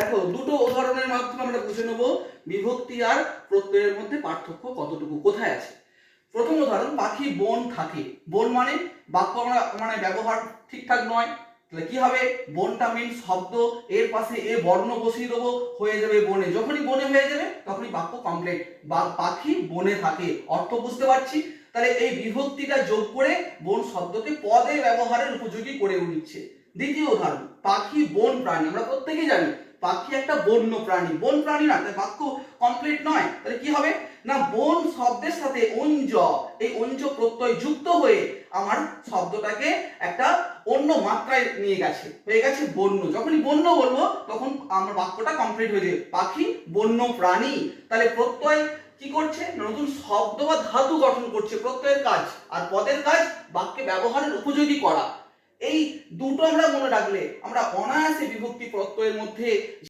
দেখো দুটো উদাহরণের মাধ্যমে আমরা বুঝে নেব বিভক্তি আর প্রত্যয়ের মধ্যে পার্থক্য কতটুকু কোথায় আছে। প্রথম উদাহরণ, পাখি বন থাকে। বন মানে বাক্য মানে ব্যবহার ঠিকঠাক নয়, তাহলে কি হবে? বনটা মিন্স শব্দ, এর পাশে এ বর্ণ বসিয়ে দেবো, হয়ে যাবে বনে। যখনই বনে হয়ে যাবে তখনই বাক্য কমপ্লিট। বা পাখি বনে থাকে, অর্থ বুঝতে পারছি। তাহলে এই বিভক্তিটা যোগ করে বন শব্দকে পদে ব্যবহারের উপযোগী করে নিচ্ছে। দ্বিতীয় উদাহরণ, পাখি বন প্রাণী। আমরা প্রত্যেকেই জানি পাখি একটা বন্য প্রাণী, বন প্রাণী না, তাই বাক্য কমপ্লিট নয়। তাহলে কি হবে না, বন শব্দের সাথে অঞ্জ, এই অঞ্জ প্রত্যয় যুক্ত হয়ে আমার শব্দটাকে একটা অন্য মাত্রায় নিয়ে গেছে, হয়ে গেছে বন্য। যখনই বন্য বলবো তখন আমার বাক্যটা কমপ্লিট হয়ে যাবে, পাখি বন্য প্রাণী। তাহলে প্রত্যয় কি করছে, নতুন শব্দ বা ধাতু গঠন করছে, প্রত্যয়ের কাজ। আর পদের কাজ বাক্যে ব্যবহারের উপযোগী করা। এই দুটো আমরা মনে রাখলে আমরা অনায়াসে বিভক্তি প্রত্যয়ের মধ্যে